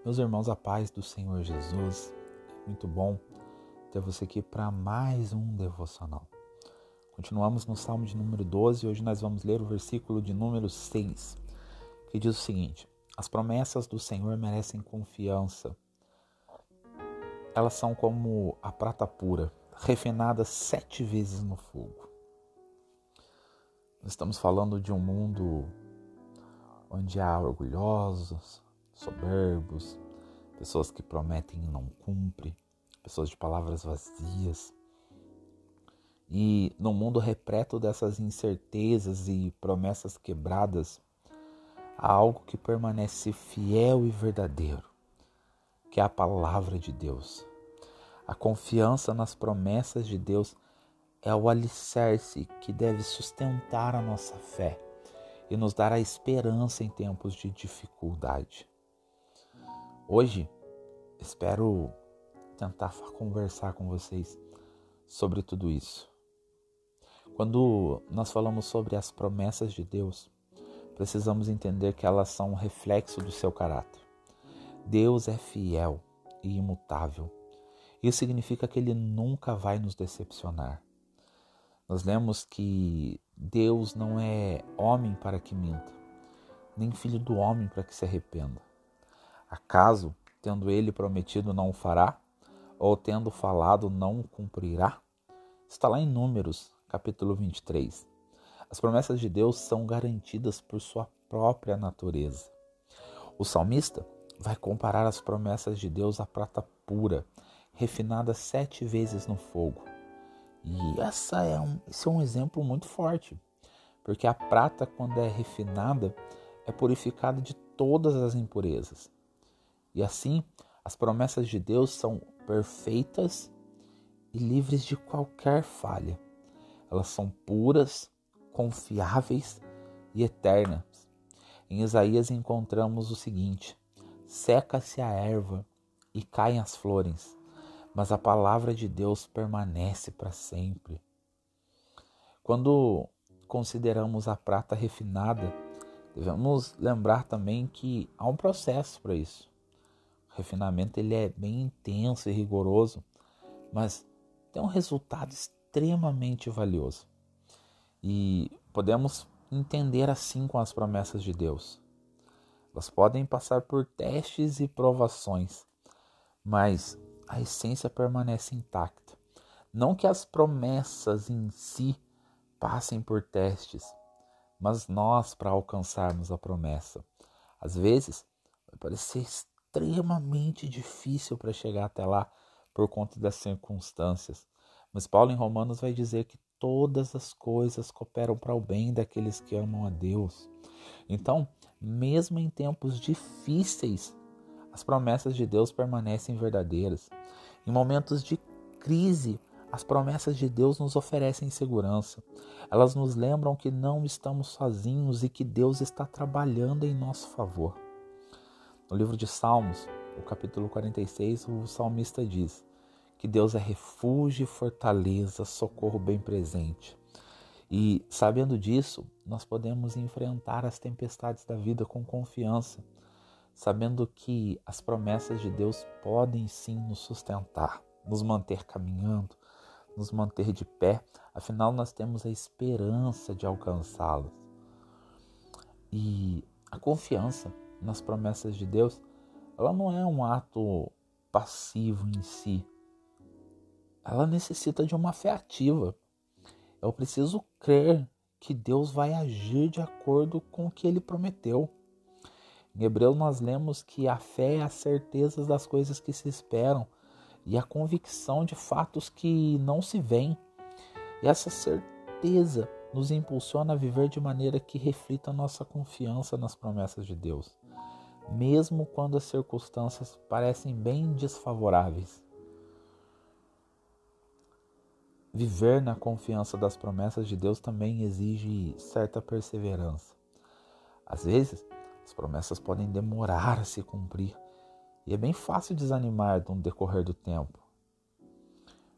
Meus irmãos, a paz do Senhor Jesus, muito bom ter você aqui para mais um devocional. Continuamos no Salmo de número 12 e hoje nós vamos ler o versículo de número 6, que diz o seguinte: as promessas do Senhor merecem confiança. Elas são como a prata pura, refinada 7 vezes no fogo. Nós estamos falando de um mundo onde há orgulhosos, soberbos, pessoas que prometem e não cumprem, pessoas de palavras vazias. E no mundo repleto dessas incertezas e promessas quebradas, há algo que permanece fiel e verdadeiro, que é a palavra de Deus. A confiança nas promessas de Deus é o alicerce que deve sustentar a nossa fé e nos dar a esperança em tempos de dificuldade. Hoje, espero tentar conversar com vocês sobre tudo isso. Quando nós falamos sobre as promessas de Deus, precisamos entender que elas são um reflexo do seu caráter. Deus é fiel e imutável. Isso significa que Ele nunca vai nos decepcionar. Nós lemos que Deus não é homem para que minta, nem filho do homem para que se arrependa. Acaso, tendo Ele prometido, não o fará? Ou tendo falado, não o cumprirá? Está lá em Números, capítulo 23. As promessas de Deus são garantidas por sua própria natureza. O salmista vai comparar as promessas de Deus à prata pura, refinada 7 vezes no fogo. E esse é um exemplo muito forte, porque a prata, quando é refinada, é purificada de todas as impurezas. E assim, as promessas de Deus são perfeitas e livres de qualquer falha. Elas são puras, confiáveis e eternas. Em Isaías encontramos o seguinte: seca-se a erva e caem as flores, mas a palavra de Deus permanece para sempre. Quando consideramos a prata refinada, devemos lembrar também que há um processo para isso. O refinamento ele é bem intenso e rigoroso, mas tem um resultado extremamente valioso. E podemos entender assim com as promessas de Deus. Elas podem passar por testes e provações, mas a essência permanece intacta. Não que as promessas em si passem por testes, mas nós para alcançarmos a promessa. Às vezes, vai parecer extremamente difícil para chegar até lá por conta das circunstâncias. Mas Paulo em Romanos vai dizer que todas as coisas cooperam para o bem daqueles que amam a Deus. Então, mesmo em tempos difíceis, as promessas de Deus permanecem verdadeiras. Em momentos de crise, as promessas de Deus nos oferecem segurança. Elas nos lembram que não estamos sozinhos e que Deus está trabalhando em nosso favor. No livro de Salmos, o capítulo 46, o salmista diz que Deus é refúgio e fortaleza, socorro bem presente. E sabendo disso, nós podemos enfrentar as tempestades da vida com confiança, sabendo que as promessas de Deus podem sim nos sustentar, nos manter caminhando, nos manter de pé, afinal nós temos a esperança de alcançá-las. E a confiança nas promessas de Deus, ela não é um ato passivo em si, ela necessita de uma fé ativa. Eu preciso crer que Deus vai agir de acordo com o que Ele prometeu. Em Hebreu nós lemos que a fé é a certeza das coisas que se esperam e a convicção de fatos que não se veem. E essa certeza nos impulsiona a viver de maneira que reflita a nossa confiança nas promessas de Deus, mesmo quando as circunstâncias parecem bem desfavoráveis. Viver na confiança das promessas de Deus também exige certa perseverança. Às vezes, as promessas podem demorar a se cumprir e é bem fácil desanimar no decorrer do tempo.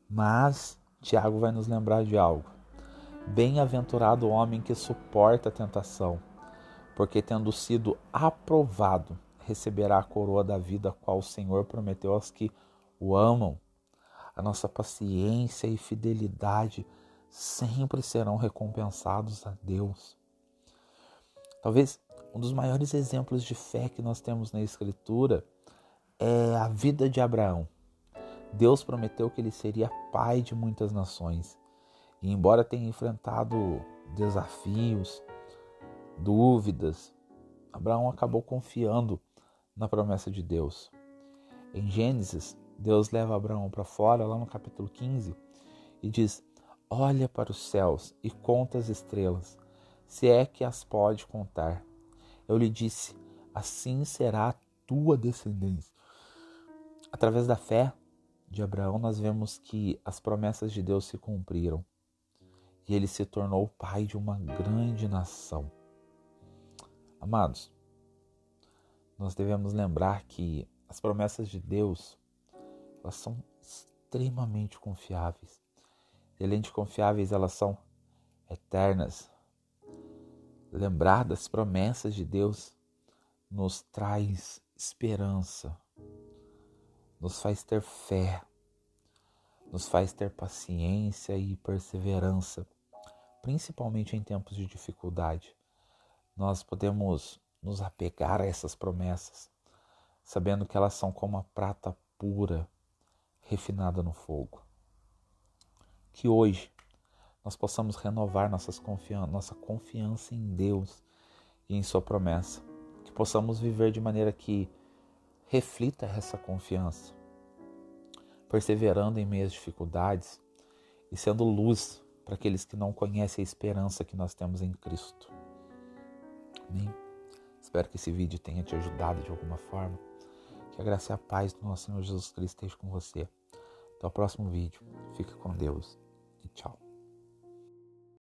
Mas Tiago vai nos lembrar de algo. Bem-aventurado o homem que suporta a tentação, porque tendo sido aprovado, receberá a coroa da vida, a qual o Senhor prometeu aos que o amam. A nossa paciência e fidelidade sempre serão recompensados a Deus. Talvez um dos maiores exemplos de fé que nós temos na Escritura é a vida de Abraão. Deus prometeu que ele seria pai de muitas nações. E embora tenha enfrentado desafios, dúvidas, Abraão acabou confiando na promessa de Deus. Em Gênesis, Deus leva Abraão para fora, lá no capítulo 15, e diz: olha para os céus e conta as estrelas, se é que as pode contar. Eu lhe disse, assim será a tua descendência. Através da fé de Abraão, nós vemos que as promessas de Deus se cumpriram. E ele se tornou pai de uma grande nação. Amados, nós devemos lembrar que as promessas de Deus, elas são extremamente confiáveis. E além de confiáveis, elas são eternas. Lembrar das promessas de Deus nos traz esperança, nos faz ter fé, nos faz ter paciência e perseverança, principalmente em tempos de dificuldade. Nós podemos nos apegar a essas promessas, sabendo que elas são como a prata pura, refinada no fogo. Que hoje nós possamos renovar nossa confiança em Deus e em sua promessa. Que possamos viver de maneira que reflita essa confiança, perseverando em meio às dificuldades e sendo luz para aqueles que não conhecem a esperança que nós temos em Cristo. Amém? Espero que esse vídeo tenha te ajudado de alguma forma. Que a graça e a paz do nosso Senhor Jesus Cristo esteja com você. Até o próximo vídeo. Fique com Deus e tchau.